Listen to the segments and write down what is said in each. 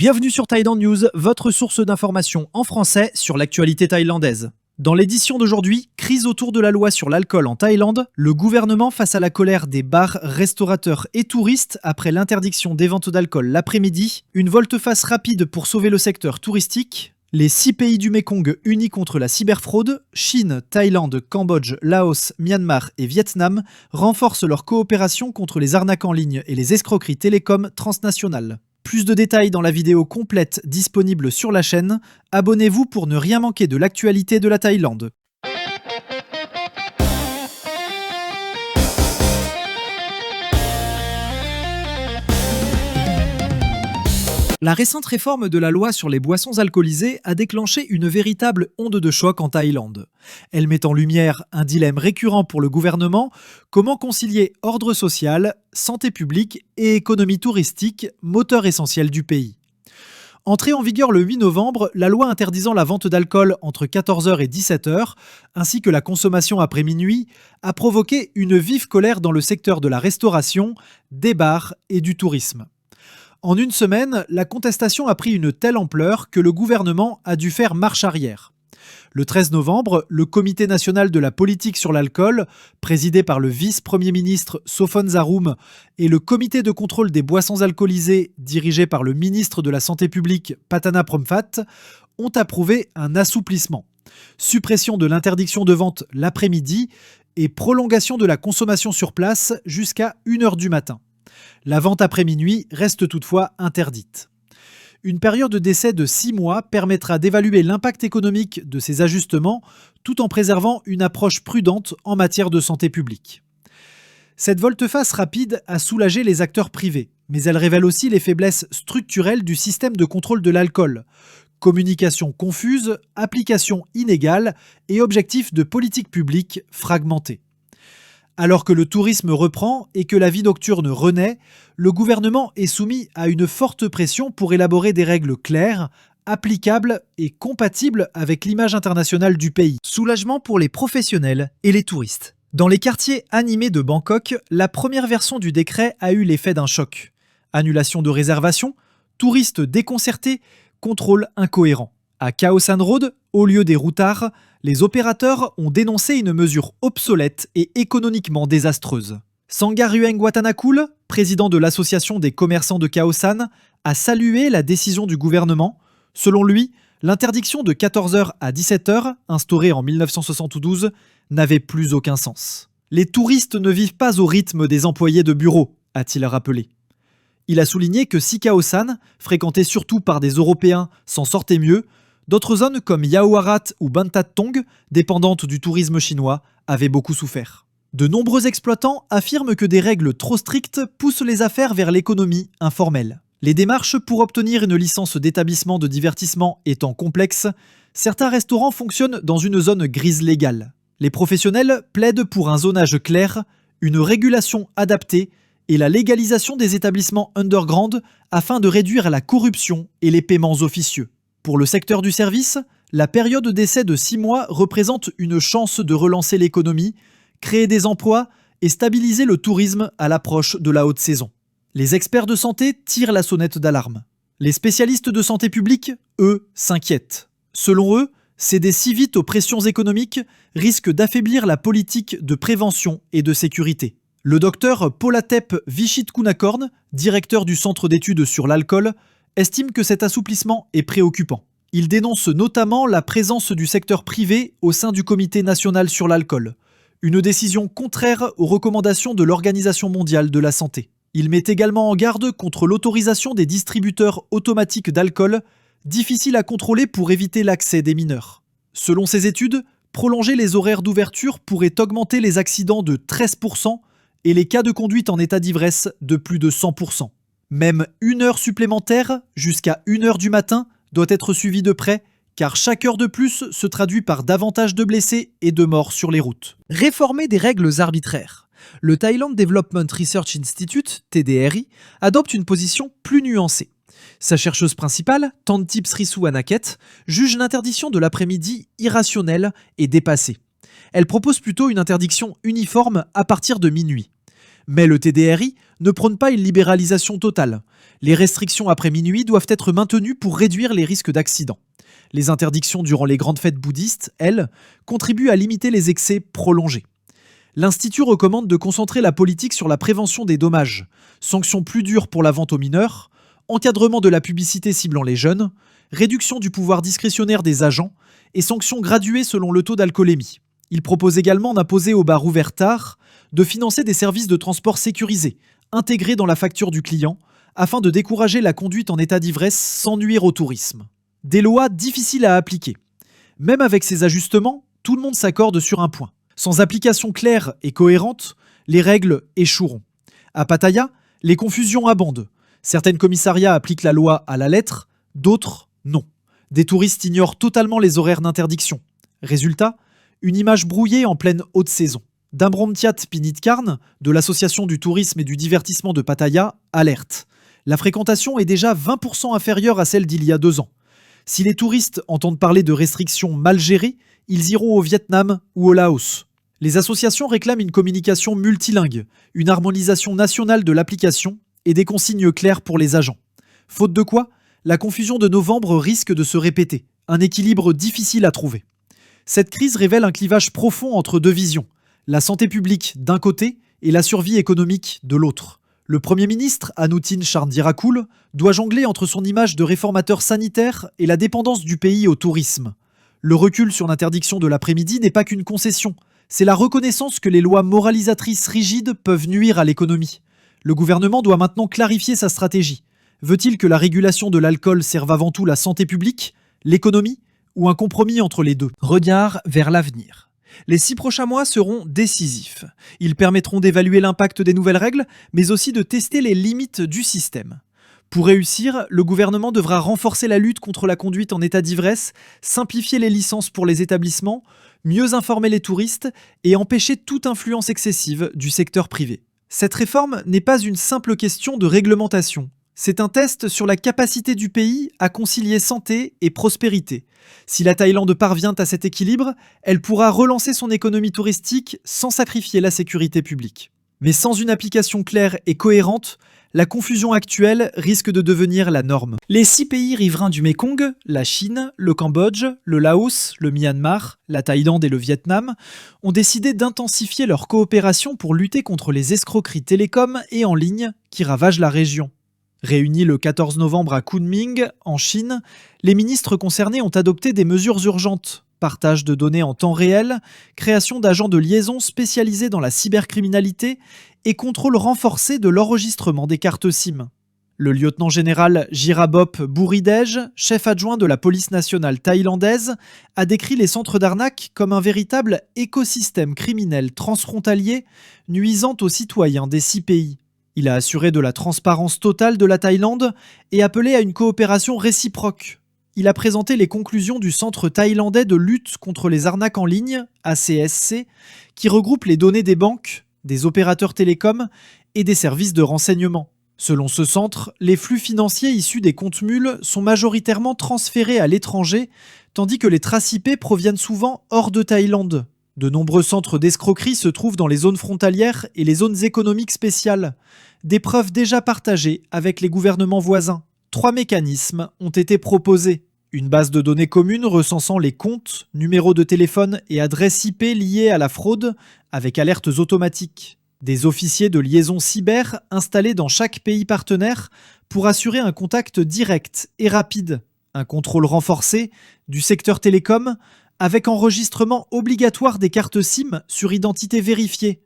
Bienvenue sur Thaïlande News, votre source d'information en français sur l'actualité thaïlandaise. Dans l'édition d'aujourd'hui, crise autour de la loi sur l'alcool en Thaïlande, le gouvernement face à la colère des bars, restaurateurs et touristes après l'interdiction des ventes d'alcool l'après-midi, une volte-face rapide pour sauver le secteur touristique, les 6 pays du Mekong unis contre la cyberfraude, Chine, Thaïlande, Cambodge, Laos, Myanmar et Vietnam renforcent leur coopération contre les arnaques en ligne et les escroqueries télécom transnationales. Plus de détails dans la vidéo complète disponible sur la chaîne. Abonnez-vous pour ne rien manquer de l'actualité de la Thaïlande. La récente réforme de la loi sur les boissons alcoolisées a déclenché une véritable onde de choc en Thaïlande. Elle met en lumière un dilemme récurrent pour le gouvernement: comment concilier ordre social, santé publique et économie touristique, moteur essentiel du pays. Entrée en vigueur le 8 novembre, la loi interdisant la vente d'alcool entre 14h et 17h, ainsi que la consommation après minuit, a provoqué une vive colère dans le secteur de la restauration, des bars et du tourisme. En une semaine, la contestation a pris une telle ampleur que le gouvernement a dû faire marche arrière. Le 13 novembre, le Comité national de la politique sur l'alcool, présidé par le vice-premier ministre Sophon-Zaroum, et le Comité de contrôle des boissons alcoolisées, dirigé par le ministre de la Santé publique Patana Prompat, ont approuvé un assouplissement. Suppression de l'interdiction de vente l'après-midi et prolongation de la consommation sur place jusqu'à 1h du matin. La vente après minuit reste toutefois interdite. Une période d'essai de 6 mois permettra d'évaluer l'impact économique de ces ajustements tout en préservant une approche prudente en matière de santé publique. Cette volte-face rapide a soulagé les acteurs privés, mais elle révèle aussi les faiblesses structurelles du système de contrôle de l'alcool. Communication confuse, application inégale et objectifs de politique publique fragmentés. Alors que le tourisme reprend et que la vie nocturne renaît, le gouvernement est soumis à une forte pression pour élaborer des règles claires, applicables et compatibles avec l'image internationale du pays. Soulagement pour les professionnels et les touristes. Dans les quartiers animés de Bangkok, la première version du décret a eu l'effet d'un choc. Annulation de réservations, touristes déconcertés, contrôle incohérent. À Khao San Road, au lieu des routards, les opérateurs ont dénoncé une mesure obsolète et économiquement désastreuse. Sangarueng Watanakul, président de l'association des commerçants de Khao San, a salué la décision du gouvernement. Selon lui, l'interdiction de 14h à 17h, instaurée en 1972, n'avait plus aucun sens. Les touristes ne vivent pas au rythme des employés de bureau, a-t-il rappelé. Il a souligné que si Khao San, fréquenté surtout par des Européens, s'en sortait mieux, d'autres zones comme Yaowarat ou Ban That Tong, dépendantes du tourisme chinois, avaient beaucoup souffert. De nombreux exploitants affirment que des règles trop strictes poussent les affaires vers l'économie informelle. Les démarches pour obtenir une licence d'établissement de divertissement étant complexes, certains restaurants fonctionnent dans une zone grise légale. Les professionnels plaident pour un zonage clair, une régulation adaptée et la légalisation des établissements underground afin de réduire la corruption et les paiements officieux. Pour le secteur du service, la période d'essai de 6 mois représente une chance de relancer l'économie, créer des emplois et stabiliser le tourisme à l'approche de la haute saison. Les experts de santé tirent la sonnette d'alarme. Les spécialistes de santé publique, eux, s'inquiètent. Selon eux, céder si vite aux pressions économiques risque d'affaiblir la politique de prévention et de sécurité. Le docteur Polatep Vichitkunakorn, directeur du Centre d'études sur l'alcool, estime que cet assouplissement est préoccupant. Il dénonce notamment la présence du secteur privé au sein du Comité national sur l'alcool, une décision contraire aux recommandations de l'Organisation mondiale de la santé. Il met également en garde contre l'autorisation des distributeurs automatiques d'alcool, difficile à contrôler pour éviter l'accès des mineurs. Selon ces études, prolonger les horaires d'ouverture pourrait augmenter les accidents de 13% et les cas de conduite en état d'ivresse de plus de 100%. Même 1 heure supplémentaire, jusqu'à 1h du matin, doit être suivie de près, car chaque heure de plus se traduit par davantage de blessés et de morts sur les routes. Réformer des règles arbitraires. Le Thailand Development Research Institute, TDRI, adopte une position plus nuancée. Sa chercheuse principale, Thantip Srisu Anaket, juge l'interdiction de l'après-midi irrationnelle et dépassée. Elle propose plutôt une interdiction uniforme à partir de minuit. Mais le TDRI ne prône pas une libéralisation totale. Les restrictions après minuit doivent être maintenues pour réduire les risques d'accidents. Les interdictions durant les grandes fêtes bouddhistes, elles, contribuent à limiter les excès prolongés. L'Institut recommande de concentrer la politique sur la prévention des dommages, sanctions plus dures pour la vente aux mineurs, encadrement de la publicité ciblant les jeunes, réduction du pouvoir discrétionnaire des agents et sanctions graduées selon le taux d'alcoolémie. Il propose également d'imposer aux bars ouverts tard de financer des services de transport sécurisés, intégrés dans la facture du client, afin de décourager la conduite en état d'ivresse sans nuire au tourisme. Des lois difficiles à appliquer. Même avec ces ajustements, tout le monde s'accorde sur un point. Sans application claire et cohérente, les règles échoueront. À Pattaya, les confusions abondent. Certains commissariats appliquent la loi à la lettre, d'autres non. Des touristes ignorent totalement les horaires d'interdiction. Résultat, une image brouillée en pleine haute saison. Dambromtiat Pinitkarn, de l'Association du tourisme et du divertissement de Pattaya, alerte. La fréquentation est déjà 20% inférieure à celle d'il y a 2 ans. Si les touristes entendent parler de restrictions mal gérées, ils iront au Vietnam ou au Laos. Les associations réclament une communication multilingue, une harmonisation nationale de l'application et des consignes claires pour les agents. Faute de quoi, la confusion de novembre risque de se répéter, un équilibre difficile à trouver. Cette crise révèle un clivage profond entre deux visions, la santé publique d'un côté et la survie économique de l'autre. Le Premier ministre, Anutin Charnvirakul, doit jongler entre son image de réformateur sanitaire et la dépendance du pays au tourisme. Le recul sur l'interdiction de l'après-midi n'est pas qu'une concession, c'est la reconnaissance que les lois moralisatrices rigides peuvent nuire à l'économie. Le gouvernement doit maintenant clarifier sa stratégie. Veut-il que la régulation de l'alcool serve avant tout la santé publique, l'économie ou un compromis entre les deux? Regard vers l'avenir. Les 6 prochains mois seront décisifs. Ils permettront d'évaluer l'impact des nouvelles règles, mais aussi de tester les limites du système. Pour réussir, le gouvernement devra renforcer la lutte contre la conduite en état d'ivresse, simplifier les licences pour les établissements, mieux informer les touristes et empêcher toute influence excessive du secteur privé. Cette réforme n'est pas une simple question de réglementation. C'est un test sur la capacité du pays à concilier santé et prospérité. Si la Thaïlande parvient à cet équilibre, elle pourra relancer son économie touristique sans sacrifier la sécurité publique. Mais sans une application claire et cohérente, la confusion actuelle risque de devenir la norme. Les 6 pays riverains du Mékong, la Chine, le Cambodge, le Laos, le Myanmar, la Thaïlande et le Vietnam, ont décidé d'intensifier leur coopération pour lutter contre les escroqueries télécom et en ligne qui ravagent la région. Réunis le 14 novembre à Kunming, en Chine, les ministres concernés ont adopté des mesures urgentes. Partage de données en temps réel, création d'agents de liaison spécialisés dans la cybercriminalité et contrôle renforcé de l'enregistrement des cartes SIM. Le lieutenant-général Jirabop Bouridej, chef adjoint de la police nationale thaïlandaise, a décrit les centres d'arnaque comme un véritable écosystème criminel transfrontalier nuisant aux citoyens des 6 pays. Il a assuré de la transparence totale de la Thaïlande et appelé à une coopération réciproque. Il a présenté les conclusions du Centre thaïlandais de lutte contre les arnaques en ligne, ACSC, qui regroupe les données des banques, des opérateurs télécoms et des services de renseignement. Selon ce centre, les flux financiers issus des comptes mules sont majoritairement transférés à l'étranger, tandis que les traces IP proviennent souvent hors de Thaïlande. De nombreux centres d'escroquerie se trouvent dans les zones frontalières et les zones économiques spéciales. Des preuves déjà partagées avec les gouvernements voisins. 3 mécanismes ont été proposés. Une base de données commune recensant les comptes, numéros de téléphone et adresses IP liés à la fraude avec alertes automatiques. Des officiers de liaison cyber installés dans chaque pays partenaire pour assurer un contact direct et rapide. Un contrôle renforcé du secteur télécom avec enregistrement obligatoire des cartes SIM sur identité vérifiée.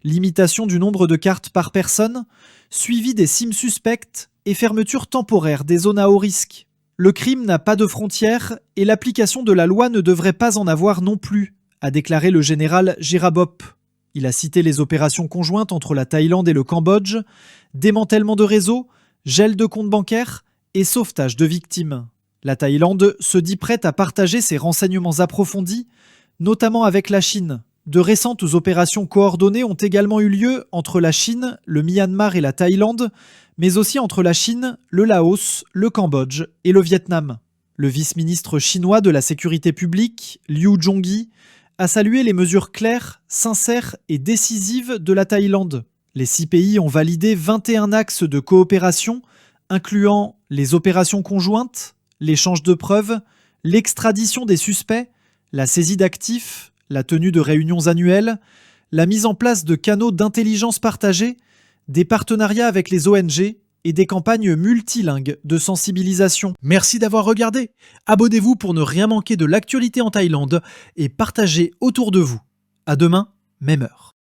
Limitation du nombre de cartes par personne, suivi des SIM suspectes et fermeture temporaire des zones à haut risque. Le crime n'a pas de frontières et l'application de la loi ne devrait pas en avoir non plus, a déclaré le général Jirabop. Il a cité les opérations conjointes entre la Thaïlande et le Cambodge, démantèlement de réseaux, gel de comptes bancaires et sauvetage de victimes. La Thaïlande se dit prête à partager ses renseignements approfondis, notamment avec la Chine. De récentes opérations coordonnées ont également eu lieu entre la Chine, le Myanmar et la Thaïlande, mais aussi entre la Chine, le Laos, le Cambodge et le Vietnam. Le vice-ministre chinois de la sécurité publique, Liu Zhongyi, a salué les mesures claires, sincères et décisives de la Thaïlande. Les 6 pays ont validé 21 axes de coopération, incluant les opérations conjointes, l'échange de preuves, l'extradition des suspects, la saisie d'actifs, la tenue de réunions annuelles, la mise en place de canaux d'intelligence partagés, des partenariats avec les ONG et des campagnes multilingues de sensibilisation. Merci d'avoir regardé. Abonnez-vous pour ne rien manquer de l'actualité en Thaïlande et partagez autour de vous. À demain, même heure.